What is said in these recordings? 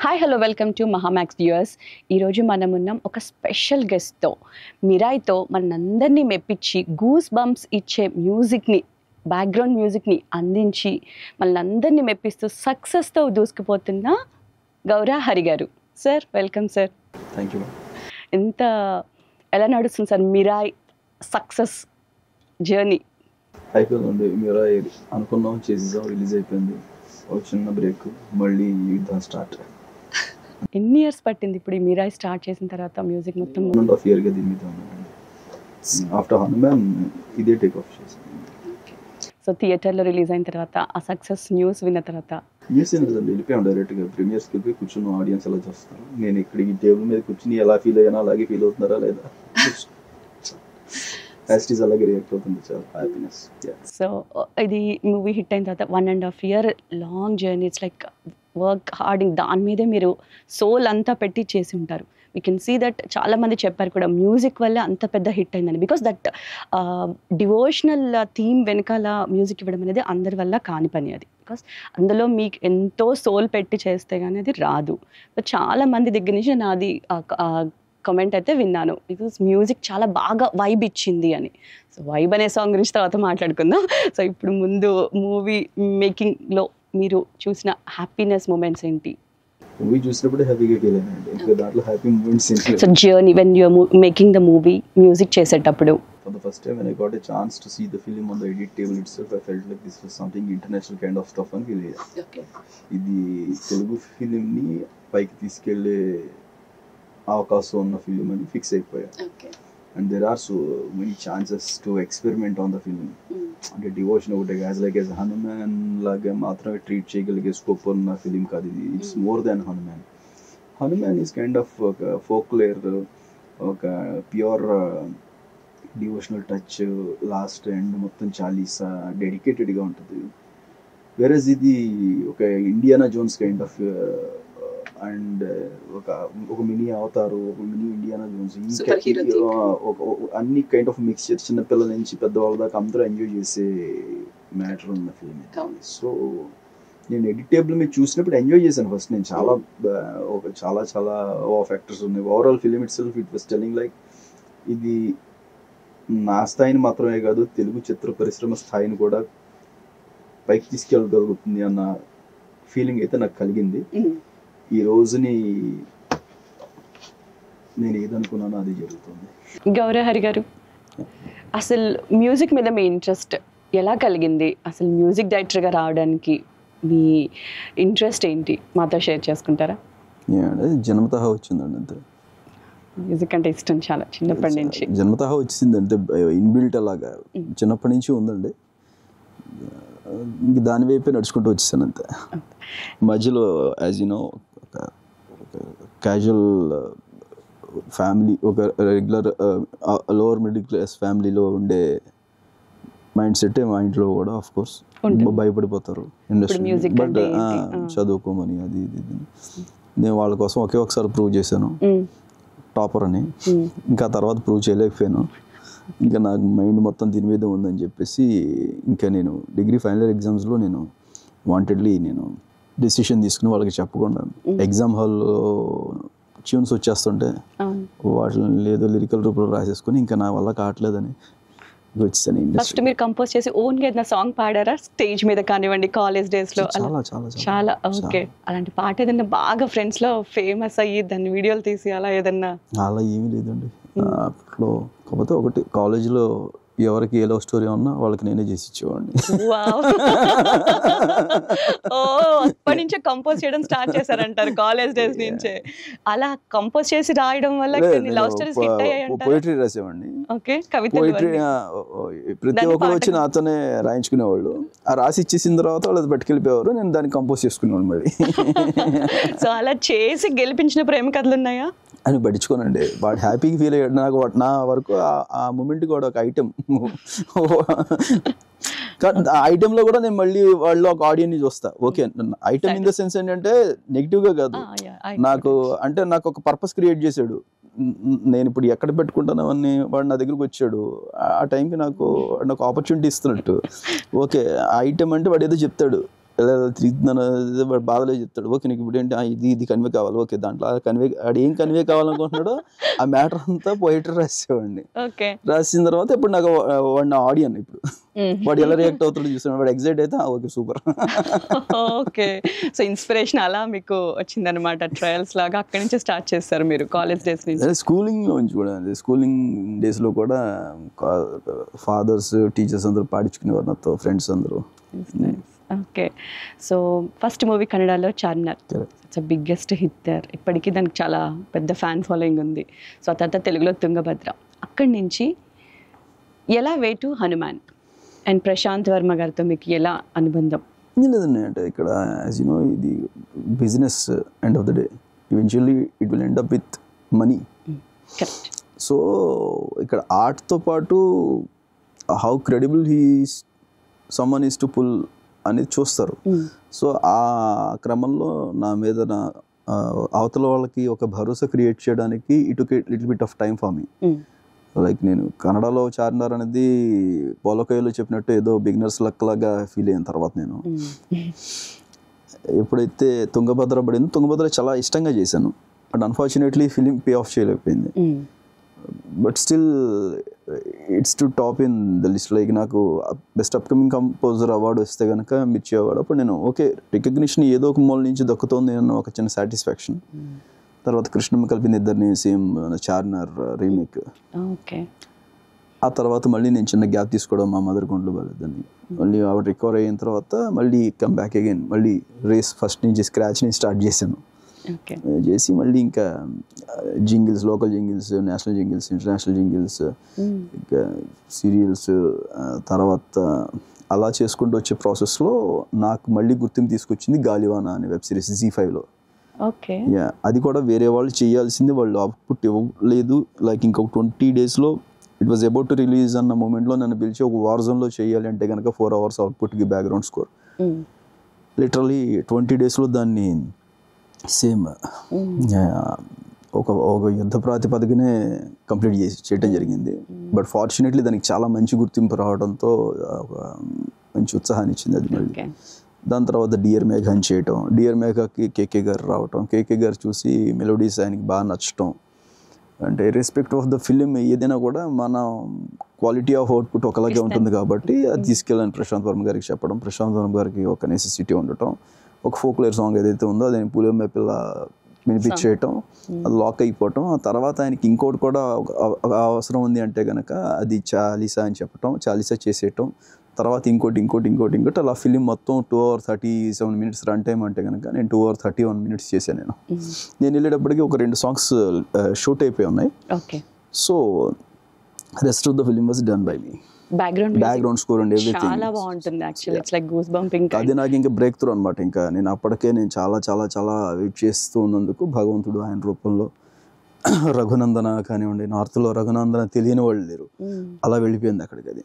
Hi hello welcome to Mahamax viewers. ఈరోజు మనం ఉన్నాం ఒక స్పెషల్ గెస్ట్తో, మిరాయ్తో మనందరినీ మెప్పించి గూస్ బంప్స్ ఇచ్చే మ్యూజిక్ని, బ్యాక్గ్రౌండ్ మ్యూజిక్ని అందించి మనందరినీ మెప్పిస్తూ సక్సెస్తో దూసుకుపోతున్న గౌరా హరి గారు. Sir welcome sir. Thank you. ఎంత ఎలా నడుస్తుంది సార్ మిరాయ్ సక్సెస్ జర్నీ? అయిపోయిందండి. మిరాయ్ అనుకున్నాం, చేసేసాం, రిలీజ్ అయిపోయింది. ఒక చిన్న బ్రేక్, మళ్ళీ యుద్ధం స్టార్ట్. ఎన్ని ఇయర్స్ పట్టింది ఇప్పుడు ఈ మిరాయ్ స్టార్ట్ చేసిన తర్వాత మ్యూజిక్ మొత్తం? 1.5 year దీని మీద ఉన్నానండి. ఆఫ్టర్ హనుమాన్ ఇదే టేక్ ఆఫ్ చేశాను. సో థియేటర్లో రిలీజ్ అయిన తర్వాత ఆ సక్సెస్ న్యూస్ విన్న తర్వాత న్యూస్ ఏం లేదండి, వెళ్ళిపోయాం డైరెక్ట్గా ప్రీమియర్స్కి వెళ్ళిపోయి కూర్చున్న ఆడియన్స్ ఎలా చూస్తారు, నేను ఇక్కడికి టేబుల్ మీద కూర్చుని ఎలా ఫీల్ అయ్యానో అలాగే ఫీల్ అవుతున్నారా లేదా, యాస్టీస్ అలాగే రియాక్ట్ అవుతుంది. చాలా హ్యాపీనెస్. సో ఇది మూవీ హిట్ అయిన తర్వాత 1.5 year long journey. It's like work hard, దాని మీదే మీరు సోల్ అంతా పెట్టి చేసి ఉంటారు. వీ కెన్ సీ దట్ చాలామంది చెప్పారు కూడా మ్యూజిక్ వల్ల అంత పెద్ద హిట్ అయిందని. బికాస్ దట్ డివోషనల్ థీమ్ వెనకాల మ్యూజిక్ ఇవ్వడం అనేది అందరి వల్ల కాని పని అది. బికాస్ అందులో మీకు ఎంతో సోల్ పెట్టి చేస్తే కానీ అది రాదు. బట్ చాలామంది దగ్గర నుంచి నేను అది కమెంట్ అయితే విన్నాను, బికాస్ మ్యూజిక్ చాలా బాగా వైబ్ ఇచ్చింది అని. సో వైబ్ అనే సాంగ్ గురించి తర్వాత మాట్లాడుకుందాం. సో ఇప్పుడు ముందు మూవీ మేకింగ్లో మీరు చూసిన హ్యాపీనెస్ మూమెంట్స్ ఏంటి? మూవీ చూసినప్పుడు హ్యాపీగా ఫీల్ అయ్యానండి. ఇంకా దాంట్లో హ్యాపీ మూమెంట్స్ ఏంటి? So journey when you are making the movie, music చేసేటప్పుడు. For the first time when I got a chance to see the film on the edit table itself, I felt like this was something international kind of stuff అని feel అయ్యా. ఇది తెలుగు ఫిలింని పైకి తీసుకెళ్లే అవకాశం ఉన్న film అని fix అయిపోయా. And there are so many chances to experiment on the film. అంటే డివోషన్ ఒకటే యాజ్ లైక్ యాజ్ హనుమాన్ లాగా మాత్రమే ట్రీట్ చేయగలిగే స్కోప్ ఉన్న ఫిలిం కాదు ఇది. It's more than Hanuman. Hanuman is kind of ఒక ఫోక్లేర్, ఒక pure devotional touch, last and మొత్తం చాలీసా డెడికేటెడ్గా ఉంటుంది. వేరేజ్ ఇది ఒక Indiana Jones kind of and ఒక మినీ అవతారు, ఒక మినీ ఇండియానా జోన్స్, అన్ని కైండ్ ఆఫ్ మిక్స్చర్, చిన్నపిల్లల నుంచి పెద్దవాళ్ళ దాకా అందరూ ఎంజాయ్ చేసే మ్యాటర్ ఉన్న ఫిల్మ్. సో నేను ఎడిటేబుల్ మీద చూసినప్పుడు ఎంజాయ్ చేశాను. ఫస్ట్ నేను చాలా చాలా ఫ్యాక్టర్స్ ఉన్నాయి. Overall film it self it was telling like ఇది నా స్థాయిని మాత్రమే కాదు, తెలుగు చిత్ర పరిశ్రమ స్థాయిని కూడా పైకి తీసుకెళ్ళగలుగుతుంది అన్న ఫీలింగ్ అయితే నాకు కలిగింది. ఈ రోజుని నేను ఏదనుకున్నానో అది జరుగుతుంది. గౌరా హరి గారు, అసలు మ్యూజిక్ మీద మీ ఇంట్రెస్ట్ ఎలా కలిగింది? అసలు మ్యూజిక్ డైరెక్టర్గా రావడానికి మీ ఇంట్రెస్ట్ ఏంటి మాతో షేర్ చేసుకుంటారా? జన్మతహా వచ్చిందండి అంతే. మ్యూజిక్ అంటే ఇష్టం చాలా చిన్నప్పటి నుంచి? జన్మతహా వచ్చింది అంటే ఇన్బిల్ట్ అలాగా చిన్నప్పటి నుంచి ఉందండి. ఇంక దాని వైపే నడుచుకుంటూ వచ్చేసాను అంతే. మధ్యలో as you no casual family, ఒక రెగ్యులర్ లోవర్ మిడిల్ క్లాస్ ఫ్యామిలీలో ఉండే మైండ్ సెట్ మా ఇంట్లో కూడా ఆఫ్ కోర్స్ భయపడిపోతారు ఇండస్ట్రీ, బట్ చదువుకోమని అది ఇది. నేను వాళ్ళ కోసం ఒకసారి ప్రూవ్ చేశాను టాపర్ అని. ఇంకా తర్వాత ప్రూవ్ చేయలేకపోయాను. ఇంకా నాకు మైండ్ మొత్తం దీని మీద ఉందని చెప్పేసి ఇంకా నేను డిగ్రీ ఫైనల్ ఇయర్ ఎగ్జామ్స్లో నేను వాంటెడ్లీ నేను డెసిషన్ తీసుకుని వాళ్ళకి చెప్పకుండా ఎగ్జామ్ హాల్లో ట్యూన్స్ వచ్చేస్తుంటే వాటిని లేదో లిరికల్ రూపంలో రాసేసుకుని ఇంకా నా వల్ల కావట్లేదని వచ్చేసాను. ఫస్ట్ మీరు కంపోజ్ చేసి ఓన్గా ఏదైనా సాంగ్ పాడారా స్టేజ్ మీద కానివ్వండి, కాలేజ్ డేస్లో? చాలా ఓకే. అలాంటి పాట ఏదైనా బాగా ఫ్రెండ్స్లో ఫేమస్ అయ్యి దాన్ని వీడియోలు తీసి అలా ఏదన్నా? అలా ఏమీ లేదండి అప్పట్లో. కాకపోతే ఒకటి, కాలేజీలో ఎవరికి ఏ లవ్ స్టోరీ ఉన్నా వాళ్ళకి నేనే చేసి ఇచ్చేవాడిని. అప్పటి నుంచే కంపోజ్ చేయడం స్టార్ట్ చేశారంటారు కాలేజ్ డేస్ నుంచే. అలా కంపోజ్ చేసి రాయడం వల్ల లవ్ స్టోరీస్ హిట్ అయ్యాయి. పోయిటరీ రాసేవాడిని. ఓకే, కవిత. పోయిటరీ ప్రతి ఒక్కరు వచ్చి నాతోనే రాయించుకునేవాళ్ళు. ఆ రాసి ఇచ్చేసిన తర్వాత వాళ్ళు అది పట్టుకెళ్ళిపోయేవారు, నేను దాన్ని కంపోజ్ చేసుకునేవాడు మళ్ళీ. సో అలా చేసి గెలిపించిన ప్రేమ కథలు ఉన్నాయా అని పట్టించుకోనండి. వాడు హ్యాపీగా ఫీల్ అయ్యాడు. నాకు నా వరకు ఆ మూమెంట్ కూడా ఒక ఐటెం. ఆ ఐటెంలో కూడా నేను మళ్ళీ వాళ్ళు ఒక ఆడియన్ని చూస్తా. Okay, item in the sense ఏంటంటే నెగిటివ్గా కాదు, నాకు అంటే నాకు ఒక పర్పస్ క్రియేట్ చేశాడు. నేను ఇప్పుడు ఎక్కడ పెట్టుకుంటాను అని వాడు నా దగ్గరకు వచ్చాడు. ఆ టైంకి నాకు ఆపర్చునిటీ ఇస్తున్నట్టు. ఓకే, ఆ ఐటెం అంటే వాడు ఏదో చెప్తాడు, తిరుగుతున్నాను వాడు బాధలో చెప్తాడు, ఓకే నీకు ఇప్పుడు ఏంటి ఇది కన్వే కావాలి, ఓకే దాంట్లో కన్వే ఆడు ఏం కన్వే కావాలనుకుంటున్నాడో ఆ మ్యాటర్ అంతా పోయిటరీ రాసేవాడిని. రాసిన తర్వాత ఇప్పుడు నాకు వాడు నా ఆడియన్, ఇప్పుడు వాడు ఎలా రియాక్ట్ అవుతాడో చూస్తాడు, వాడు ఎగ్జైట్ అయితే okay super. Okay, so inspiration అలా మీకు వచ్చిందనమాట, ట్రయల్స్ లాగా అక్కడి నుంచి స్టార్ట్ చేస్తారు మీరు కాలేజ్ డేస్ నుంచి? స్కూలింగ్ నుంచి కూడా, స్కూలింగ్ డేస్ లో కూడా ఫాదర్స్ టీచర్స్ అందరూ పాడించుకునేవారు నాతో, ఫ్రెండ్స్ అందరూ. ఓకే, సో ఫస్ట్ మూవీ కన్నడలో Charminar, it's biggest hit there, ఇప్పటికీ దానికి చాలా పెద్ద ఫ్యాన్ ఫాలోయింగ్ ఉంది. సో ఆ తర్వాత తెలుగులో తుంగభద్ర, అక్కడి నుంచి ఎలా way to Hanuman and Prashanth Varma గారితో మీకు ఎలా అనుబంధం? లేదండి, అంటే ఇక్కడ యాజ్ యు నో ఇది business, end of the day eventually it will end up with money. So ఇక్కడ ఆర్ట్తో పాటు how credible someone is to pull అనేది చూస్తారు. సో ఆ క్రమంలో నా మీద నా అవతల వాళ్ళకి ఒక భరోసా క్రియేట్ చేయడానికి it little bit of time for me. Like నేను కన్నడలో చార్మినార్ అనేది పోలకాయలో చెప్పినట్టు ఏదో బిగినర్స్ లక్ లాగా ఫీల్ అయిన తర్వాత నేను ఎప్పుడైతే తుంగభద్ర పడిందో, తుంగభద్ర చాలా ఇష్టంగా చేశాను, but unfortunately film pay off చేయలేకపోయింది. But still it's to top in the list. Like నాకు బెస్ట్ అప్కమింగ్ కంపోజర్ అవార్డు వస్తే కనుక మిర్చి అవార్డు, అప్పుడు నేను ఓకే రికగ్నిషన్ ఏదో ఒక మూల నుంచి దక్కుతోంది అన్న ఒక చిన్న సాటిస్ఫాక్షన్. తర్వాత కృష్ణమ్మ కలిపింది ఇద్దరిని, సేమ్ చార్మినార్ రీమేక్. ఆ తర్వాత మళ్ళీ నేను చిన్న గ్యాప్ తీసుకోవడం, మా మదర్ కొండలు బాలేదని, మళ్ళీ ఆవిడ రికవర్ అయిన తర్వాత మళ్ళీ కమ్ బ్యాక్ అగైన్, మళ్ళీ రేస్ ఫస్ట్ నుంచి స్క్రాచ్ నుంచి స్టార్ట్ చేశాను. చేసి మళ్ళీ ఇంకా jingles, local jingles, national jingles, international jingles, ఇంకా సీరియల్స్, తర్వాత అలా చేసుకుంటూ వచ్చే ప్రాసెస్లో నాకు మళ్ళీ గుర్తింపు తీసుకొచ్చింది గాలివానా అనే వెబ్ సిరీస్ ZEE5లో. అది కూడా వేరే వాళ్ళు చేయాల్సింది, వాళ్ళు అవుట్పుట్ ఇవ్వలేదు. లైక్ ఇంకొక 20 daysలో it was about to release అన్న మూమెంట్లో నన్ను పిలిచి ఒక వార్జోన్లో చేయాలి అంటే కనుక 4 hours అవుట్పుట్కి బ్యాక్గ్రౌండ్ స్కోర్, లిటరలీ 20 daysలో దాన్ని సేమ్ ఒక యుద్ధ ప్రాతిపదికనే కంప్లీట్ చేయడం జరిగింది. బట్ ఫార్చునేట్లీ దానికి చాలా మంచి గుర్తింపు రావడంతో ఒక మంచి ఉత్సాహాన్ని ఇచ్చింది అది. మళ్ళీ దాని తర్వాత డియర్ మేఘ అని చేయటం, డియర్ మేఘకి కేకే గారు రావటం, కేకే గారు చూసి మెలోడీస్ ఆయనకి బాగా నచ్చటం. అంటే రెస్పెక్ట్ ఆఫ్ ద ఫిలిం ఏదైనా కూడా మన క్వాలిటీ ఆఫ్ అవుట్పుట్ ఒకలాగే ఉంటుంది కాబట్టి అది తీసుకెళ్ళని ప్రశాంత్ వర్మ గారికి చెప్పడం, ప్రశాంత్ వర్మ గారికి ఒక నెసెసిటీ ఉండటం, ఒక ఫోక్లేర్ సాంగ్ ఏదైతే ఉందో అది పూలమ్మ పిల్ల వినిపించేయటం, అది లాక్ అయిపోవటం. ఆ తర్వాత ఆయనకి ఇంకోటి కూడా అవసరం ఉంది అంటే కనుక అది చాలీసా అని చెప్పటం, చాలీసా చేసేయటం, తర్వాత ఇంకోటి అలా ఫిలిం మొత్తం 2 hours 37 minutes రన్ టైం అంటే కనుక నేను 2 hours 31 minutes చేశాను. నేను వెళ్ళేటప్పటికి ఒక 2 songs షూట్ అయిపోయి ఉన్నాయి. So rest of the film was done by me. Background score and everything చాలా బాగుంటుంది actually, it's like goose bumping. అది నాకు ఇంకా బ్రేక్ త్రూ అనమాట. ఇంకా నేను అప్పటికే చాలా చాలా చాలా వెయిట్ చేస్తూ ఉన్నందుకు భగవంతుడు ఆయన రూపంలో రఘునందన కానివ్వండి, నార్త్లో రఘునందన తెలియని వాళ్ళు లేరు, అలా వెళ్ళిపోయింది అక్కడికి అది.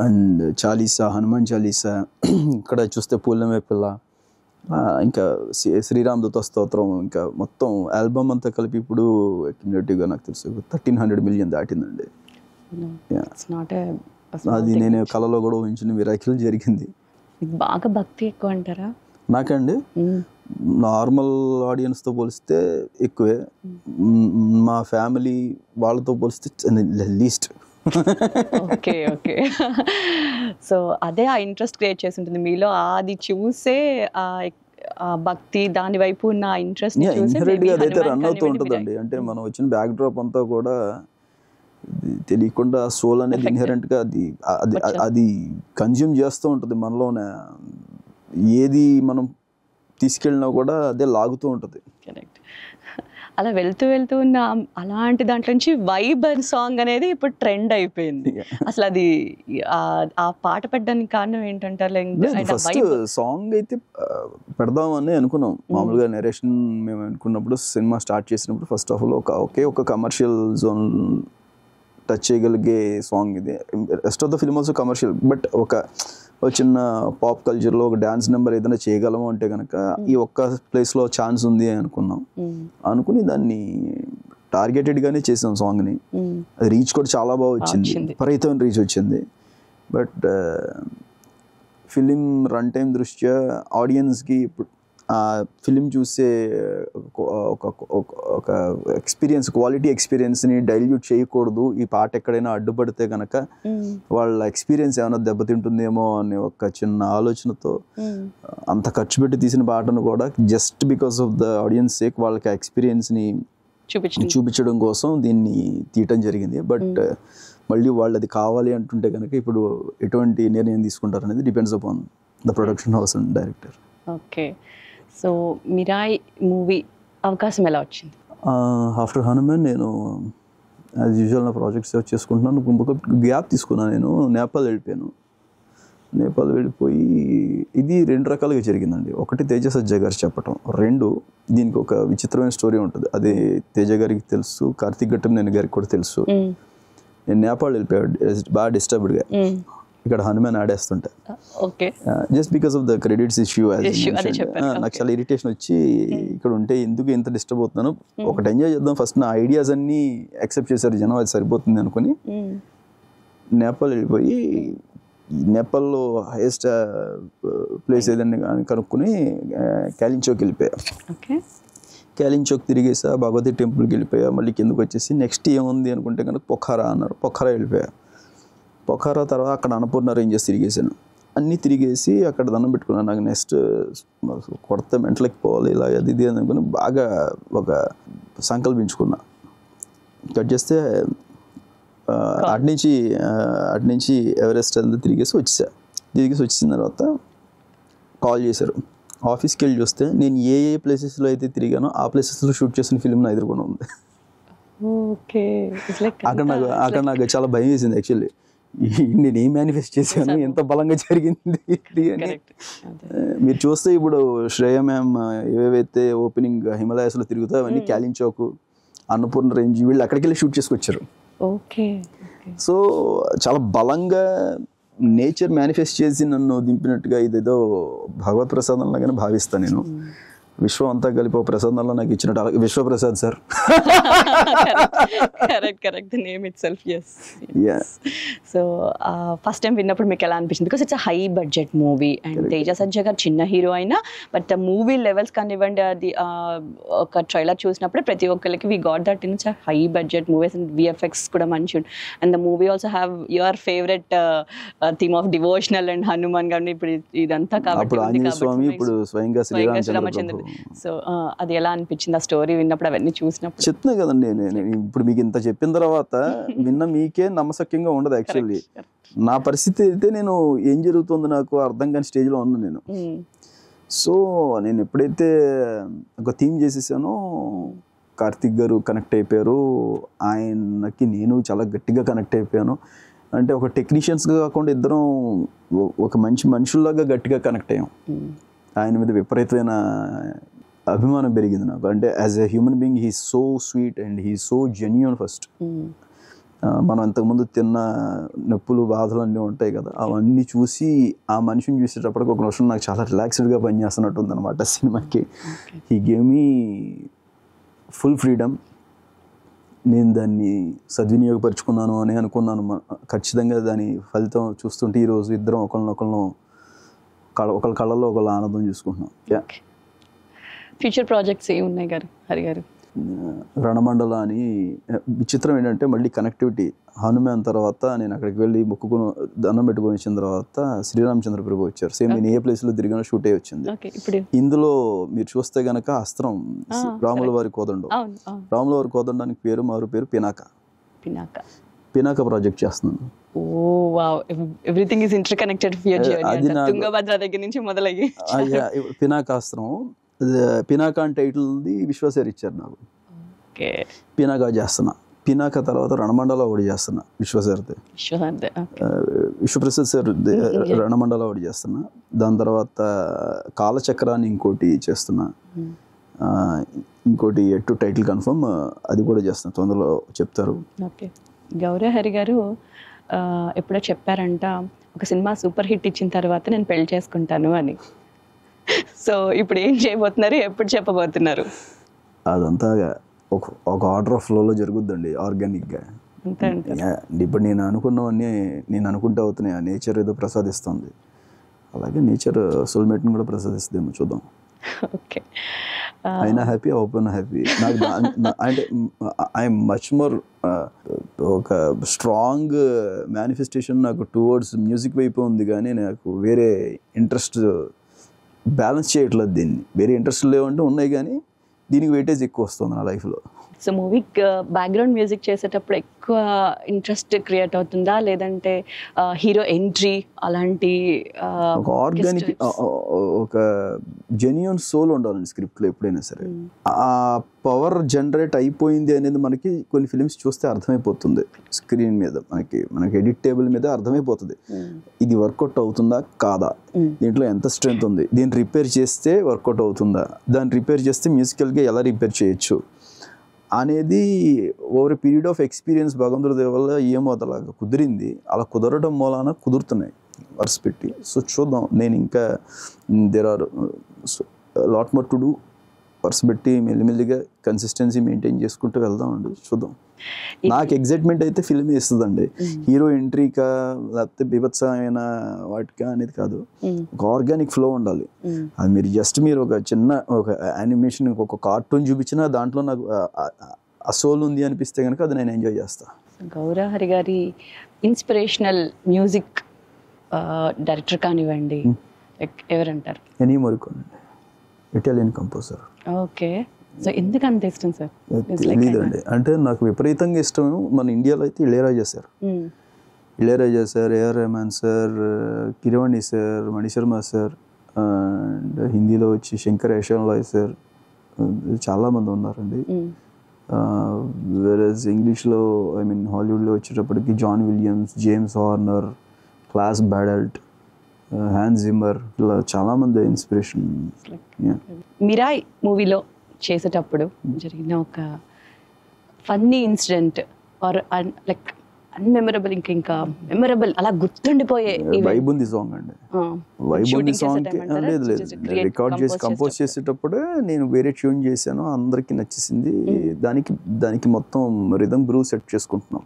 అండ్ చాలీసా, హనుమాన్ చాలీసా, ఇక్కడ చూస్తే పూలమే పిల్ల, ఇంకా శ్రీరామ్ దూత స్తోత్రం, ఇంకా మొత్తం ఆల్బమ్ అంతా కలిపి ఇప్పుడు క్యుములేటివ్గా నాకు తెలుసు 1300 million దాటిందండి. అది నేను కళలో కూడా ఊహించిన మిరాకిల్ జరిగింది. బాగా భక్తి ఎక్కువ అంటారా? నాకండి నార్మల్ ఆడియన్స్తో పోలిస్తే ఎక్కువే, మా ఫ్యామిలీ వాళ్ళతో పోలిస్తే లీస్ట్. ఓకే, సో అదే ఆ ఇంట్రెస్ట్ క్రియేట్ చేసి ఉంటుంది మీలో, అది చూసే ఆ భక్తి దాని వైపు ఉన్న ఇంట్రెస్ట్ అదైతే రన్ అవుతూ ఉంటుందండి. అంటే మనం వచ్చిన బ్యాక్ డ్రాప్ అంతా కూడా తెలియకుండా సోల్ అనేది ఇన్హెరెంట్గా అది కన్జ్యూమ్ చేస్తూ ఉంటుంది మనలోనే, ఏది మనం తీసుకెళ్ళినా కూడా అదే లాగుతూ ఉంటుంది. కరెక్ట్. అలా వెళ్తూ ఉన్న అలాంటి దాంట్లో నుంచి వైబ్ సాంగ్ అనేది ఇప్పుడు ట్రెండ్ అయిపోయింది. అసలు అది ఆ పాట పెట్టడానికి కారణం ఏంటంటారు? ఫస్ట్ సాంగ్ అయితే పెడదామని అనుకున్నాం. మామూలుగా నెరేషన్ మేము అనుకున్నప్పుడు, సినిమా స్టార్ట్ చేసినప్పుడు ఫస్ట్ ఆఫ్ ఆల్ ఒక కమర్షియల్ జోన్ టచ్ చేయగలిగే సాంగ్ ఇది. Rest of the film also commercial, but ఒక చిన్న పాప్ కల్చర్లో ఒక డ్యాన్స్ నెంబర్ ఏదైనా చేయగలము అంటే కనుక ఈ ఒక్క ప్లేస్లో ఛాన్స్ ఉంది అనుకుని దాన్ని టార్గెటెడ్గానే చేసాం సాంగ్ని. అది రీచ్ కూడా చాలా బాగా వచ్చింది, విపరీతమైన రీచ్ వచ్చింది. బట్ ఫిలిం రన్ టైం దృష్ట్యా ఆడియన్స్కి ఇప్పుడు ఆ ఫిలిం చూసే ఒక ఎక్స్పీరియన్స్, క్వాలిటీ ఎక్స్పీరియన్స్ని డైల్యూట్ చేయకూడదు. ఈ పాట ఎక్కడైనా అడ్డుపడితే కనుక వాళ్ళ ఎక్స్పీరియన్స్ ఏమైనా దెబ్బతింటుందేమో అనే ఒక చిన్న ఆలోచనతో అంత ఖర్చు పెట్టి తీసిన పాటను కూడా just because of the audience sake వాళ్ళకి ఆ ఎక్స్పీరియన్స్ని చూపించడం కోసం దీన్ని తీయటం జరిగింది. బట్ మళ్ళీ వాళ్ళు అది కావాలి అంటుంటే కనుక ఇప్పుడు ఎటువంటి నిర్ణయం తీసుకుంటారు అనేది depends upon the production house and director. Okay, so Mirai movie అవకాశం ఎలా వచ్చింది? ఆఫ్టర్ హనుమాన్ నేను యాజ్ యూజువల్ నా ప్రాజెక్ట్స్ సేవ్ చేసుకుంటున్నాను. ఒక గ్యాప్ తీసుకున్నాను, నేను నేపాల్ వెళ్ళిపోయాను. నేపాల్ వెళ్ళిపోయి ఇది 2 రకాలుగా జరిగిందండి. ఒకటి తేజ సజ్జా గారు చెప్పటం, 2 దీనికి ఒక విచిత్రమైన స్టోరీ ఉంటుంది. అది తేజ గారికి తెలుసు, కార్తిక్ ఘట్టమనేని గారికి కూడా తెలుసు. నేను నేపాల్ వెళ్ళిపోయాడు బాగా డిస్టర్బ్డ్గా, ఇక్కడ హనుమాన్ ఆడేస్తుంటా. Okay, just because of the credits issue నాకు చాలా ఇరిటేషన్ వచ్చి ఇక్కడ ఉంటే ఎందుకు ఇంత డిస్టర్బ్ అవుతున్నాను, ఒకటి ఎంజాయ్ చేద్దాం ఫస్ట్, నా ఐడియాస్ అన్నీ యాక్సెప్ట్ చేశారు జనం, అది సరిపోతుంది అనుకుని నేపాల్ వెళ్ళిపోయి నేపాల్లో హైయెస్ట్ ప్లేస్ ఏదన్నా కనుక్కుని క్యాలించోక్ వెళ్ళిపోయా. క్యాలించోక్ తిరిగేసా, భగవతి టెంపుల్కి వెళ్ళిపోయా, మళ్ళీ కిందకు వచ్చేసి నెక్స్ట్ ఏముంది అనుకుంటే కనుక పొఖారా అన్నారు, పొఖారా వెళ్ళిపోయా. పొఖారా తర్వాత అక్కడ అన్నపూర్ణ రేంజెస్ తిరిగేసాను, అన్నీ తిరిగేసి అక్కడ దండం పెట్టుకున్నాను. నాకు నెక్స్ట్ కొత్త మెంటలకి పోవాలి ఇలా అది ఇది అనుకుని బాగా ఒక సంకల్పించుకున్నా. కట్ చేస్తే అట్నుంచి ఎవరెస్ట్ అంతా తిరిగేసి వచ్చిన తర్వాత కాల్ చేశారు. ఆఫీస్కి వెళ్ళి చూస్తే నేను ఏ ప్లేసెస్లో అయితే తిరిగానో ఆ ప్లేసెస్లో షూట్ చేసిన ఫిల్మ్ నా ఎదురుకుండా ఉంది. అక్కడ నాకు చాలా భయం వేసింది యాక్చువల్లీ, నేను ఏం మేనిఫెస్ట్ చేశాను, ఎంత బలంగా జరిగింది అని. మీరు చూస్తే ఇప్పుడు శ్రేయ మ్యామ్ ఏవేవైతే ఓపెనింగ్ హిమాలయాస్లో తిరుగుతాయో అవన్నీ క్యాలించోక్, అన్నపూర్ణ రేంజ్ వీళ్ళు అక్కడికి వెళ్ళి షూట్ చేసుకొచ్చారు. సో చాలా బలంగా నేచర్ మేనిఫెస్ట్ చేసి నన్ను దింపినట్టుగా ఇదేదో భగవత్ ప్రసాదం లాగానే భావిస్తాను నేను. విశ్వం అంతా కలిపి ఒక ప్రసాదంలో నాకు ఇచ్చినట్టు, అలాగే Vishwaprasad sir. Correct the name itself. So first time విన్నప్పుడు మీకు ఎలా అనిపించింది? Because it's high budget movie and Teja Sajja garu చిన్న హీరో అయినా బట్ ద మూవీ లెవెల్స్ కానివ్వండి, అది ఒక ట్రైలర్ చూసినప్పుడే ప్రతి ఒక్కరికి we got that in high budget movies and VFX కూడా మంచి. And the movie also have your favourite theme of devotional and Hanuman గారిని ఇప్పుడు ఇదంతా కాబట్టి శ్రీరామచంద్రుడు. సో అది ఎలా అనిపించింది ఆ స్టోరీ విన్నప్పుడు, అవన్నీ చూసినప్పుడు? చెప్తున్నా కదండి, ఇప్పుడు మీకు ఇంత చెప్పిన తర్వాత విన్న మీకే నమ్మశక్యంగా ఉండదు యాక్చువల్లీ. నా పరిస్థితి అయితే నేను ఏం జరుగుతుందో నాకు అర్థం కాని స్టేజ్లో ఉన్నా నేను. సో నేను ఎప్పుడైతే ఒక థీమ్ చేసేసానో కార్తిక్ గారు కనెక్ట్ అయిపోయారు, ఆయనకి నేను చాలా గట్టిగా కనెక్ట్ అయిపోయాను. అంటే ఒక టెక్నీషియన్స్గా కాకుండా ఇద్దరం ఒక మంచి మనుషుల్లాగా గట్టిగా కనెక్ట్ అయ్యాం. ఆయన మీద విపరీతమైన అభిమానం పెరిగింది నాకు. అంటే as a human being he so sweet and he so genuine first. మనం ఇంతకుముందు తిన్న నొప్పులు బాధలు అన్నీ ఉంటాయి కదా, అవన్నీ చూసి ఆ మనిషిని చూసేటప్పటికి ఒక నిమిషం నాకు చాలా రిలాక్స్డ్గా పనిచేస్తున్నట్టు ఉందన్నమాట సినిమాకి. He gave me full freedom. నేను దాన్ని సద్వినియోగపరుచుకున్నాను అని అనుకున్నాను. ఖచ్చితంగా దాని ఫలితం చూస్తుంటే ఈరోజు ఇద్దరం ఒకళ్ళ కళ్ళల్లో ఒకళ్ళ ఆనందం చూసుకుంటున్నాం. ఫ్యూచర్ ప్రాజెక్ట్స్ ఏమి ఉన్నాయి హరి గారు? రణమండల అని. విచిత్రం ఏంటంటే మళ్ళీ కనెక్టివిటీ. హనుమాన్ తర్వాత నేను అక్కడికి వెళ్ళి మొక్కుకుని దండం పెట్టుకొని వచ్చిన తర్వాత శ్రీరామచంద్ర ప్రభు వచ్చారు. సేమ్ నేను ఏ ప్లేస్లో తిరిగినా షూట్ అయ్యి వచ్చింది. ఇందులో మీరు చూస్తే గనక అస్త్రం, రాముల వారి కోదండం. రాముల వారి కోదండానికి మారు పేరు పినాక ప్రాజెక్ట్ చేస్తున్నాను. పినాకాస్త్రం, పినాక అంటే టైటిల్ది విశ్వసారి ఇచ్చారు నాకు. పినాక చేస్తున్నా. పినాక తర్వాత రణమండల ఒకటి చేస్తున్నా విశ్వసారిది, విశ్వప్రసాద్ సార్ రణమండల ఒకటి చేస్తున్నా. దాని తర్వాత కాలచక్రాన్ని ఇంకోటి చేస్తున్నా. ఇంకోటి ఎట్టు టైటిల్ కన్ఫర్మ్, అది కూడా చేస్తున్నా, తొందరలో చెప్తారు. గౌరీ హరి గారు ఎప్పుడో చెప్పారంట, ఒక సినిమా సూపర్ హిట్ ఇచ్చిన తర్వాత నేను పెళ్లి చేసుకుంటాను అని. సో ఇప్పుడు ఏం చేయబోతున్నారు, ఎప్పుడు చెప్పబోతున్నారు? అదంతా ఒక ఆర్డర్ ఆఫ్ ఫ్లోలో జరుగుద్దండి, ఆర్గానిక్గా. ఇప్పుడు నేను అనుకున్నవన్నీ నేను అనుకుంటూ అవుతున్నాయి, నేచర్ ఏదో ప్రసాదిస్తుంది. అలాగే నేచర్ సోల్మేట్ని కూడా ప్రసాదిస్తుందేమో చూద్దాం. ఓకే, అయినా హ్యాపీ, ఓపెన్ హ్యాపీ. నాకు అంటే ఐఎమ్ మచ్ మోర్ ఒక స్ట్రాంగ్ మేనిఫెస్టేషన్ నాకు టువర్డ్స్ మ్యూజిక్ వైపు ఉంది, కానీ నాకు వేరే ఇంట్రెస్ట్ బ్యాలెన్స్ చేయట్లేదు దీన్ని. వేరే ఇంట్రెస్ట్ లేవంటే ఉన్నాయి, కానీ దీనికి వెయిటేజ్ ఎక్కువ వస్తుంది నా లైఫ్లో. సో మూవీ బ్యాక్గ్రౌండ్ మ్యూజిక్ చేసేటప్పుడు ఎక్కువ ఇంట్రెస్ట్ క్రియేట్ అవుతుందా, లేదంటే హీరో ఎంట్రీ అలాంటి ఒక ఆర్గానిక్, ఒక జెన్యూన్ సోల్ ఉండాలండి స్క్రిప్ట్లో ఎప్పుడైనా సరే. ఆ పవర్ జనరేట్ అయిపోయింది అనేది మనకి కొన్ని ఫిలిమ్స్ చూస్తే అర్థమైపోతుంది. స్క్రీన్ మీద మనకి ఎడిట్ టేబుల్ మీద అర్థమైపోతుంది. ఇది వర్కౌట్ అవుతుందా కాదా, దీంట్లో ఎంత స్ట్రెంత్ ఉంది, దీన్ని రిపేర్ చేస్తే వర్కౌట్ అవుతుందా, దాన్ని రిపేర్ చేస్తే మ్యూజికల్గా ఎలా రిపేర్ చేయొచ్చు అనేది ఓవర్ పీరియడ్ ఆఫ్ ఎక్స్పీరియన్స్ భగవంతుడి దయ వల్ల ఏమో అలాగా కుదిరింది. అలా కుదరడం మూలాన కుదురుతున్నాయి వర్స్ పెట్టి. సో చూద్దాం. నేను ఇంకా there are lot more to do. Verse పెట్టి మెల్లిమెల్లిగా కన్సిస్టెన్సీ మెయింటైన్ చేసుకుంటూ వెళ్దామండి. చూద్దాం. నాకు ఎగ్జైట్మెంట్ అయితే ఫిల్మ్ ఇస్తుందండి. హీరో ఎంట్రీకా లేకపోతే బీభత్సమైన వాటికా అనేది కాదు. ఒక ఆర్గానిక్ ఫ్లో ఉండాలి. అది మీరు ఒక చిన్న ఒక యానిమేషన్, ఒక కార్టూన్ చూపించినా దాంట్లో నాకు ఆ సోల్ ఉంది అనిపిస్తే కనుక అది నేను ఎంజాయ్ చేస్తాను. గౌరవ్ హరి గారి ఇన్స్పిరేషనల్ మ్యూజిక్ డైరెక్టర్ కానివ్వండి, లైక్ ఎవరంటారు? Ennio Morricone, Italian composer. Okay, so ఎందుకు అంత ఇష్టం సార్? లేదండి, అంటే నాకు విపరీతంగా ఇష్టం. మన ఇండియాలో అయితే Ilaiyaraaja sir, A R Rahman sir, Keeravani sir, Manisharma sir, and హిందీలో వచ్చి శంకర్ యశ్వంత్ సార్, చాలామంది ఉన్నారండి. వేరేజ్ ఇంగ్లీష్లో హాలీవుడ్లో వచ్చేటప్పటికి John Williams, James Horner, Klaus Badelt, Hans Zimmer, ఇలా చాలామంది ఇన్స్పిరేషన్. మిరాయ్ మూవీలో చేసేటప్పుడు జరిగిన ఒక funny incident or like unmemorable, ఇంకా మెమరబుల్, అలా గుర్తుండిపోయే వైబ్ ఉంది సాంగ్ అండి. వైబ్ ఉంది సాంగ్. లేదు రికార్డ్ చేసి కంపోజ్ చేసేటప్పుడే నేను వేరే ట్యూన్ చేశాను, అందరికి నచ్చేసింది. దానికి మొత్తం రిథమ్ గ్రూవ్ సెట్ చేసుకుంటున్నాం.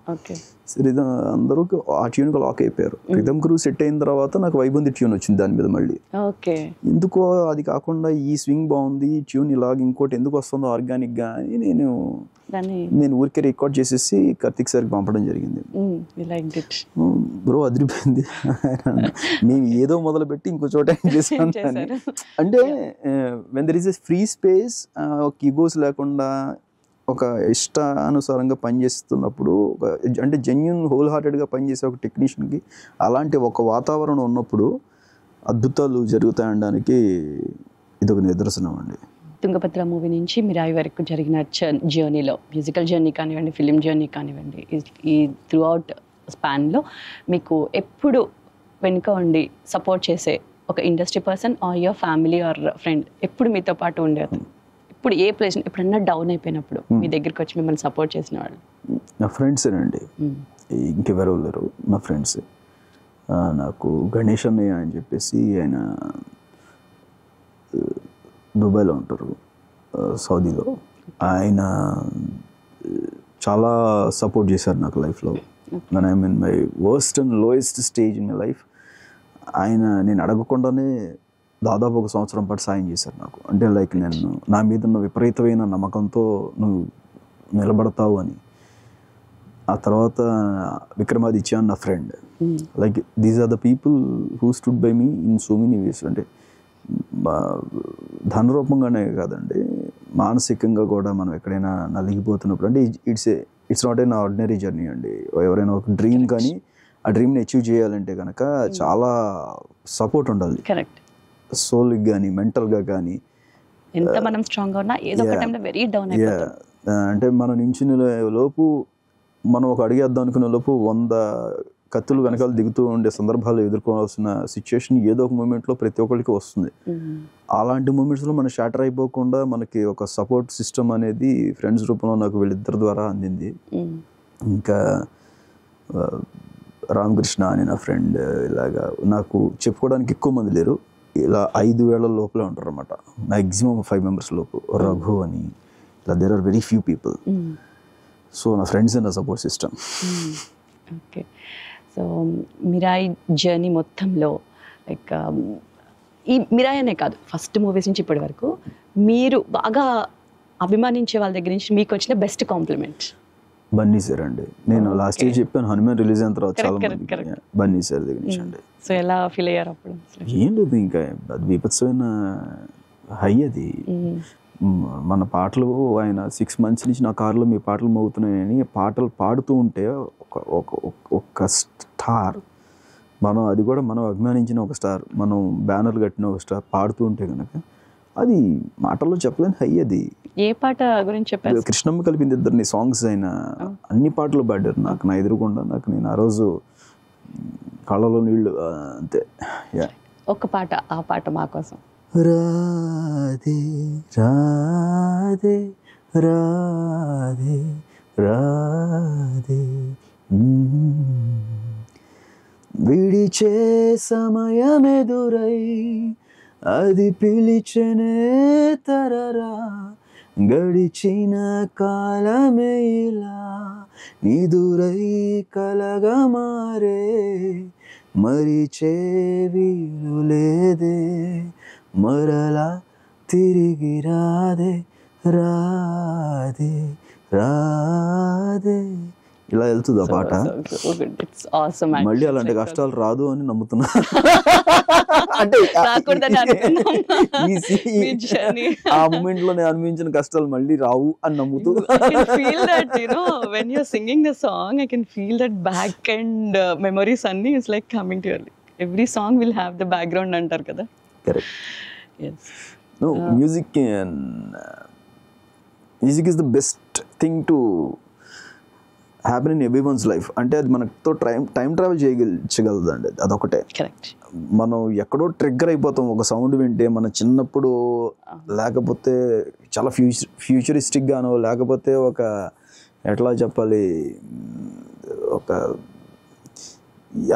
రిథమ్ అందరూ ఆ ట్యూన్ కి లాక్ అయిపోయారు. రిథమ్ గ్రూవ్ సెట్ అయిన తర్వాత నాకు వైబ్ ఉంది ట్యూన్ వచ్చింది దాని మీద. మళ్ళీ ఎందుకో అది కాకుండా ఈ స్వింగ్ బాగుంది, ఈ ట్యూన్ ఇలాగ ఇంకోటి ఎందుకు వస్తుందో ఆర్గానిక్ గా అని నేను ఊరికే రికార్డ్ చేసేసి కార్తిక్ సార్కి పంపడం జరిగింది. బ్రో అదిరిపోయింది, మేము ఏదో మొదలు పెట్టి ఇంకో చోట చేసాం. అంటే when there is a free space, ఒక ఈగోస్ లేకుండా ఒక ఇష్టానుసారంగా పనిచేస్తున్నప్పుడు, అంటే జెన్యూన్ హోల్ హార్టెడ్గా పనిచేసే ఒక టెక్నీషియన్కి అలాంటి ఒక వాతావరణం ఉన్నప్పుడు అద్భుతాలు జరుగుతాయనడానికి ఇది ఒక నిదర్శనం అండి. తుంగభద్ర మూవీ నుంచి మిరాయి వరకు జరిగిన జర్నీలో, మ్యూజికల్ జర్నీ కానివ్వండి, ఫిలిం జర్నీ కానివ్వండి, ఈ త్రూ అవుట్ స్పాన్లో మీకు ఎప్పుడు వెనుక ఉండి సపోర్ట్ చేసే ఒక industry person or your family or friend ఎప్పుడు మీతో పాటు ఉండేది? ఇప్పుడు ఏ ప్లేస్ ఎప్పుడన్నా డౌన్ అయిపోయినప్పుడు మీ దగ్గరికి వచ్చి మిమ్మల్ని సపోర్ట్ చేసిన వాళ్ళు? నా ఫ్రెండ్సేనండి, ఇంకెవరు లేరు. నా ఫ్రెండ్స్. నాకు గణేష్ అన్నయ్య అని చెప్పేసి, ఆయన దుబాయ్లో ఉంటారు, సౌదీలో. ఆయన చాలా సపోర్ట్ చేశారు నాకు లైఫ్లో. when I'm in my worst and lowest stage in my life, ఆయన నేను అడగకుండానే దాదాపు 1 సంవత్సరం పాటు సాయం చేశారు నాకు. అంటే లైక్ నేను నా మీద ఉన్న విపరీతమైన నమ్మకంతో నువ్వు నిలబడతావు అని. ఆ తర్వాత విక్రమాదిత్య నా friend, like these are the people who stood by me in so many ways. అంటే ధన రూపంగానే కాదండి, మానసికంగా కూడా మనం ఎక్కడైనా నలిగిపోతున్నప్పుడు, అంటే it's not an ordinary journey అండి. ఎవరైనా ఒక డ్రీమ్ కానీ ఆ డ్రీమ్ని అచీవ్ చేయాలంటే కనుక చాలా సపోర్ట్ ఉండాలి, సోల్కి కానీ మెంటల్గా కానీ. అంటే మనం నించుని లోపు, మనం ఒక అడిగేద్దాం అనుకునే లోపు 100 కత్తులు వెనకాల దిగుతూ ఉండే సందర్భాలు ఎదుర్కోవాల్సిన సిచ్యుయేషన్ ఏదో ఒక మూమెంట్లో ప్రతి ఒక్కరికి వస్తుంది. అలాంటి మూమెంట్స్లో మనం షాటర్ అయిపోకుండా మనకి ఒక సపోర్ట్ సిస్టమ్ అనేది ఫ్రెండ్స్ రూపంలో నాకు వీళ్ళిద్దరి ద్వారా అందింది. ఇంకా రామకృష్ణ అని నా ఫ్రెండ్, ఇలాగా నాకు చెప్పుకోవడానికి ఎక్కువ మంది లేరు, ఇలా 5 వేల లోపలే ఉంటారు అనమాట, మ్యాక్సిమం 5 మెంబర్స్ లోపు. రఘు అని, ఇలా there are very few people. So నా ఫ్రెండ్స్ అండ్ నా support system. Okay, so Mirai journey మొత్తంలో లైక్ ఈ మిరాయనే కాదు, ఫస్ట్ మూవీస్ నుంచి ఇప్పటి వరకు మీరు బాగా అభిమానించే వాళ్ళ దగ్గర నుంచి మీకు వచ్చిన బెస్ట్ కాంప్లిమెంట్? బన్నీ సార్ అండి. నేను లాస్ట్ ఇయర్ చెప్పాను, హనుమాన్ రిలీజ్ అయిన తర్వాత చాలా మంది బన్నీ సార్ దగ్గర నుంచి అండి. సో ఎలా ఫీల్ అయ్యారు అప్పుడు? ఏం లేదు, ఇంకా అది విపత్సమైన హై అది. మన పాటలు ఆయన 6 months నుంచి నా కార్లో మీ పాటలు మోగుతున్నాయని పాటలు పాడుతూ ఉంటే ఒక స్టార్, మనం అది కూడా మనం అభిమానించిన ఒక స్టార్, మనం బ్యానర్ కట్టిన ఒక స్టార్ పాడుతూ ఉంటే కనుక అది మాటల్లో చెప్పలేని హై అది. ఏ పాట గురించి చెప్పారు? కృష్ణమ్మ కలిపింది ఇద్దరిని సాంగ్స్ ఆయన అన్ని పాటలు పాడారు నాకు, నా ఎదురుకుండా. నాకు నేను ఆ రోజు కళ్ళలో నీళ్ళు అంతే. ఒక పాట, ఆ పాట మా కోసం. రాధే రాధే రాధే రాధే విడిచే సమయమెదురై అది పిలిచెనే తరరా, గడిచిన కాలమే ఇలా నిదురై కలగా మారే, మరిచే వీలు లేదే మరలా తిరిగి రాదే రాదే రాదే. ఇలా వెళ్తుంది ఆ పాట. మళ్ళీ అలాంటి కష్టాలు రాదు అని నమ్ముతున్నా. అంటే ఆ మూమెంట్ లో నేను అనిపించిన కష్టాలు మళ్ళీ రావు అని నమ్ముతూ. when you're singing the song, I can feel that back end memories anni is like coming to you. Every song will have the background antar kada. Correct. Yes. No, music is the best thing to happy in everyone's life. అంటే అది మనతో time travel చేయగలదు అండి, అదొకటే. మనం ఎక్కడో trigger అయిపోతాం ఒక సౌండ్ వింటే, మన చిన్నప్పుడు లేకపోతే చాలా ఫ్యూచరిస్టిక్ గానో, లేకపోతే ఒక ఎట్లా చెప్పాలి, ఒక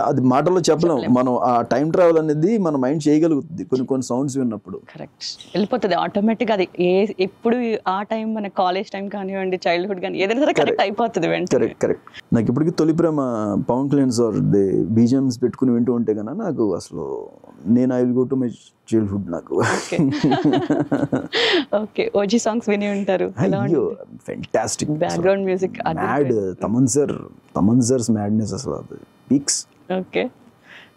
అది మాటల్లో చెప్పలేం. మనం ఆ టైం ట్రావెల్ అనేది మన మైండ్ చేయగలుగుతుంది కొన్ని సౌండ్స్ విన్నప్పుడు. కరెక్ట్, వెళ్ళిపోతుంది ఆటోమేటిక్గా. అది ఎప్పుడు ఆ టైం మన కాలేజ్ టైం కానివ్వండి, చైల్డ్హుడ్ కానీ ఏదైనా సరే కరెక్ట్ అయిపోతుంది. కరెక్ట్. నాకు ఇప్పటికీ తొలి ప్రేమ పవన్ కళ్యాణ్ సార్ బీజిఎమ్స్ పెట్టుకుని వింటూ ఉంటే కన్నా నాకు అసలు నేను I will go to my childhood. నాకు ఓకే, ఓజీ సాంగ్స్ విని ఉంటారు. Fantastic background music, mad Thaman sir's madness అసలు అది పీక్స్. ఓకే,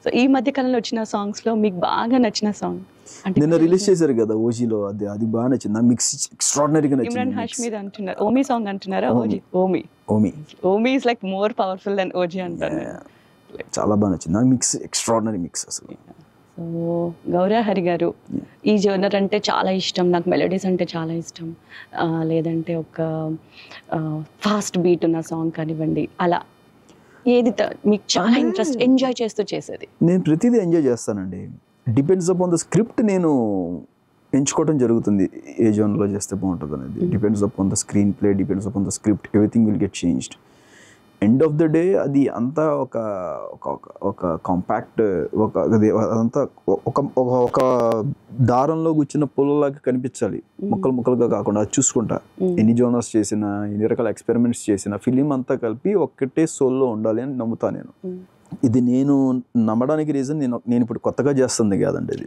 సో ఈ మధ్య కాలంలో వచ్చిన సాంగ్స్ లో మీకు బాగా నచ్చిన సాంగ్? నిన్న రిలీజ్ చేశారు కదా ఓజీలో, అది బాగా నచ్చింది. మిక్స్ ఎక్స్ట్రాడినరీగా నచ్చింది. ఇమ్రాన్ హాష్మీ అంటున్నారు, ఓమీ సాంగ్ అంటున్నారా? Omi is like more powerful than OG అంటారు. చాలా బాగా నచ్చింది, మిక్స్ ఎక్స్ట్రాడినరీ మిక్స్ అసలు. సో గౌరా హరి గారు, ఈ జోనర్ అంటే చాలా ఇష్టం నాకు, మెలోడీస్ అంటే చాలా ఇష్టం, లేదంటే ఒక ఫాస్ట్ బీట్ ఉన్న సాంగ్ కానివ్వండి, అలా ఏది మీకు చాలా ఇంట్రెస్ట్, ఎంజాయ్ చేస్తూ చేసేది? నేను ప్రతిదీ ఎంజాయ్ చేస్తానండి. డిపెండ్స్ అపాన్ ద స్క్రిప్ట్ నేను ఎంచుకోవడం జరుగుతుంది, ఏ జోన్లో చేస్తే బాగుంటుంది అనేది. Depends upon the screen play, depends upon the script, everything will get changed. End of the day అది అంతా ఒక కాంపాక్ట్, అదంతా ఒక దారంలో కూర్చున్న పుల్లలాగా కనిపించాలి, ముక్కలుగా కాకుండా. అది చూసుకుంటా ఎన్ని జోనర్స్ చేసినా, ఎన్ని రకాల ఎక్స్పెరిమెంట్స్ చేసినా, ఫిలిం అంతా కలిపి ఒక్కటే సోల్లో ఉండాలి అని నమ్ముతా నేను. ఇది నేను నమ్మడానికి రీజన్, నేను ఇప్పుడు కొత్తగా చేస్తుంది కాదండి ఇది.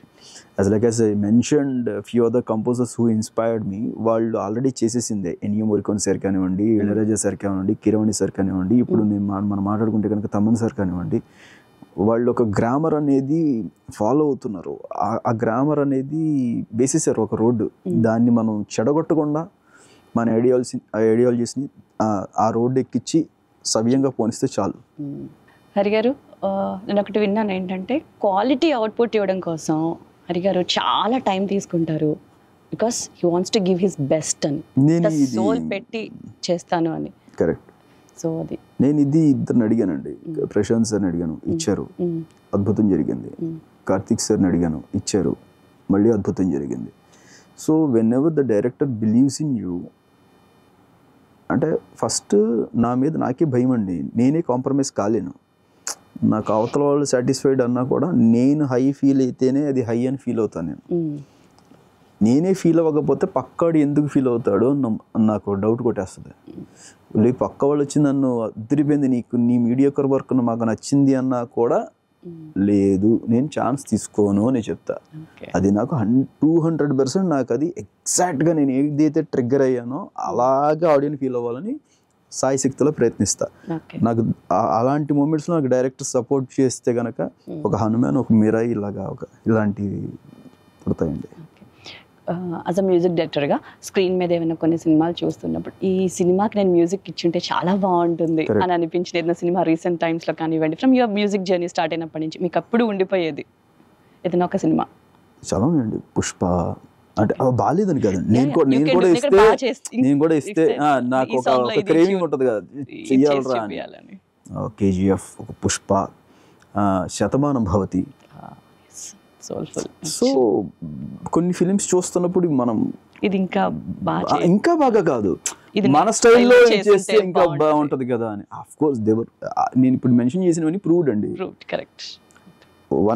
As I mentioned few other composers who inspired me, వాళ్ళు ఆల్రెడీ చేసేసిందే. ఎన్యో మొరికోన్ సార్ కానివ్వండి, ఇళయరాజా సార్ కానివ్వండి, కీరవాణి సార్ కానివ్వండి, ఇప్పుడు మనం మాట్లాడుకుంటే కనుక తమన్ సార్ కానివ్వండి, వాళ్ళు ఒక గ్రామర్ అనేది ఫాలో అవుతున్నారు. ఆ గ్రామర్ అనేది వేసేసారు ఒక రోడ్డు. దాన్ని మనం చెడగొట్టకుండా మన ఐడియాలజీస్ని ఆ రోడ్డు ఎక్కించి సవ్యంగా పోనిస్తే చాలు. హరి గారు, నేను ఒకటి విన్నాను ఏంటంటే, క్వాలిటీ అవుట్పుట్ ఇవ్వడం కోసం హరి గారు చాలా టైం తీసుకుంటారు, because he wants to give his best అని, సోల్ పెట్టి చేస్తాను అని. కరెక్ట్. సో అది నేను ఇద్దరిని అడిగానండి. ప్రశాంత్ సార్ని అడిగాను, ఇచ్చారు, అద్భుతం జరిగింది. కార్తిక్ సార్ని అడిగాను, ఇచ్చారు, మళ్ళీ అద్భుతం జరిగింది. So when ever the director believes in you, అంటే ఫస్ట్ నా మీద నాకే భయం అండి, నేనే కాంప్రమైజ్ కాలేను. నాకు అవతల వాళ్ళు సాటిస్ఫైడ్ అన్నా కూడా నేను హై ఫీల్ అయితేనే అది హై అని ఫీల్ అవుతాను నేను. నేనే ఫీల్ అవ్వకపోతే పక్కాడు ఎందుకు ఫీల్ అవుతాడో నాకు డౌట్ కొట్టేస్తుంది. పక్క వాళ్ళు వచ్చి నన్ను అదిరిపోయింది, నీ మీడియోకర్ వర్క్ మాకు నచ్చింది అన్నా కూడా లేదు నేను ఛాన్స్ తీసుకోను అని చెప్తా. అది నాకు 200% నాకు అది ఎగ్జాక్ట్గా నేను ఏదైతే ట్రిగ్గర్ అయ్యానో అలాగే ఆడియన్స్ ఫీల్ అవ్వాలని సాయశక్తిలో ప్రయత్నిస్తా. నాకు అలాంటి మూమెంట్స్లో నాకు డైరెక్టర్ సపోర్ట్ చేస్తే కనుక ఒక హనుమాన్, ఒక మిరాయి ఇలాంటివి పుడతాయండి. యాజ్ అ మ్యూజిక్ డైరెక్టర్గా స్క్రీన్ మీద ఏమైనా కొన్ని సినిమాలు చూస్తున్నప్పుడు ఈ సినిమాకి నేను మ్యూజిక్ ఇచ్చుంటే చాలా బాగుంటుంది అని అనిపించిన ఏదైనా సినిమా రీసెంట్ టైమ్స్లో కానివ్వండి, from your music journey start అయినప్పటి నుంచి మీకు అప్పుడు ఉండిపోయేది ఏదైనా ఒక సినిమా? చాలా అండి. పుష్ప అంటే బాగాలేదని కదండి, నేను కూడా ఇస్తే నాకు ఒక క్రేవింగ్ ఉంటుంది కదా, చెయ్యాలరా అని. KGF, ఒక పుష్ప, శతమానం భవతి. సో కొన్ని ఫిలిమ్స్ చూస్తున్నప్పుడు మనం ఇది ఇంకా బాగా కాదు, మన స్టైల్లో చేస్తే ఇంకా బాగుంటది కదా అని. ఆఫ్ కోర్స్ నేను ఇప్పుడు మెన్షన్ చేసినవన్నీ ప్రూవ్డ్ అండి, కరెక్ట్.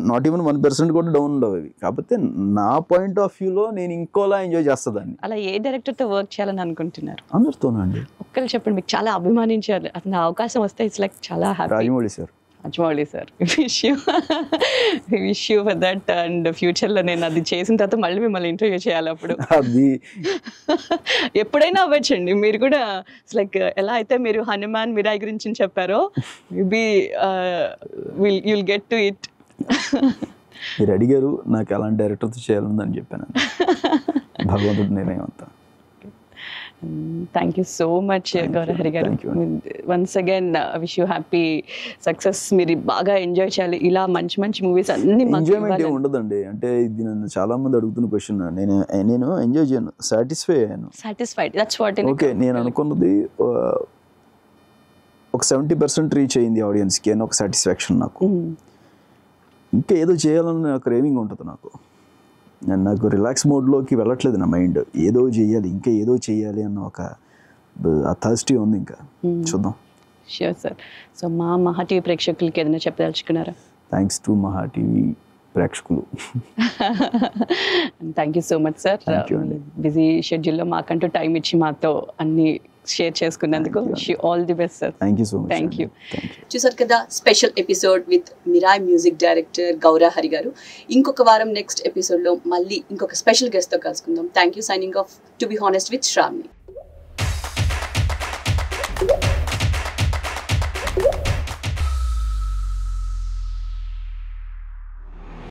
నాట్ ఈవెన్ 1% కూడా డౌన్ ఉండవు అవి. కాకపోతే నా పాయింట్ ఆఫ్ వ్యూలో నేను ఇంకోలా ఎంజాయ్ చేస్తాను. అలా ఏ డైరెక్టర్తో వర్క్ చేయాలని అనుకుంటున్నారు? అందరితోనండి. ఒక్కరు చెప్పండి, మీకు చాలా అభిమానించారు, అతను అవకాశం వస్తే ఇట్స్ లైక్ చాలా happy. Rajamouli sir. Wish you for that. And ఫ్యూచర్లో నేను అది చేసిన తర్వాత మళ్ళీ మిమ్మల్ని ఇంటర్వ్యూ చేయాలి. అప్పుడు అది ఎప్పుడైనా అవ్వచ్చండి. మీరు కూడా లైక్ ఎలా అయితే మీరు హనుమాన్ మిరాయి గురించి చెప్పారో, maybe you'll get to it. మీరు అడిగారు నాకు ఎలాంటి డైరెక్టర్తో చేయాలని చెప్పాను, భగవంతుడు నిర్ణయం అంతా. Thank you so much Gaurahari garu. Once again wish you happy success. మీరు బాగా ఎంజాయ్ చేయాలి, ఇలా మంచి మంచి మూవీస్ అన్ని. ఎంజాయ్మెంట్ ఏమి ఉండదండి, అంటే ఇది నన్ను చాలా మంది అడుగుతున్న క్వశ్చన్. నేను ఎంజాయ్ చేయను, సాటిస్ఫై అయ్యాను. Satisfied, that's what. ఓకే, నేను అనుకున్నది ఒక 70% రీచ్ అయింది ఆడియన్స్కి అని ఒక సాటిస్ఫాక్షన్ నాకు. ఇంకా ఏదో చేయాలని నాకు క్రేవింగ్ ఉంటుంది నాకు. నాకు రిలాక్స్ మోడ్లోకి వెళ్ళట్లేదు నా మైండ్. ఏదో చేయాలి, ఇంకా ఏదో చేయాలి అన్న ఒక థర్స్టీ ఉంది. ఇంకా చూద్దాం. Sure sir. సో మా మహా టీవీ ప్రేక్షకులకి ఏదైనా చెప్పదలుచుకున్నారా? థ్యాంక్స్ టు మహా టీవీ ప్రేక్షకులు. Thank you so much sir. Busy షెడ్యూల్లో మాకంటూ టైం ఇచ్చి మాతో అన్ని షేర్ చేసుకున్నందుకు all the best sir. Thank you so much. Thank you. చూసారు కదా special episode with Mirai music director Gaurahari గారు. ఇంకొక వారం నెక్స్ట్ ఎపిసోడ్లో మళ్ళీ ఇంకొక స్పెషల్ గెస్ట్తో కలుసుకుందాం. Thank you. Signing off to be honest with Shravani.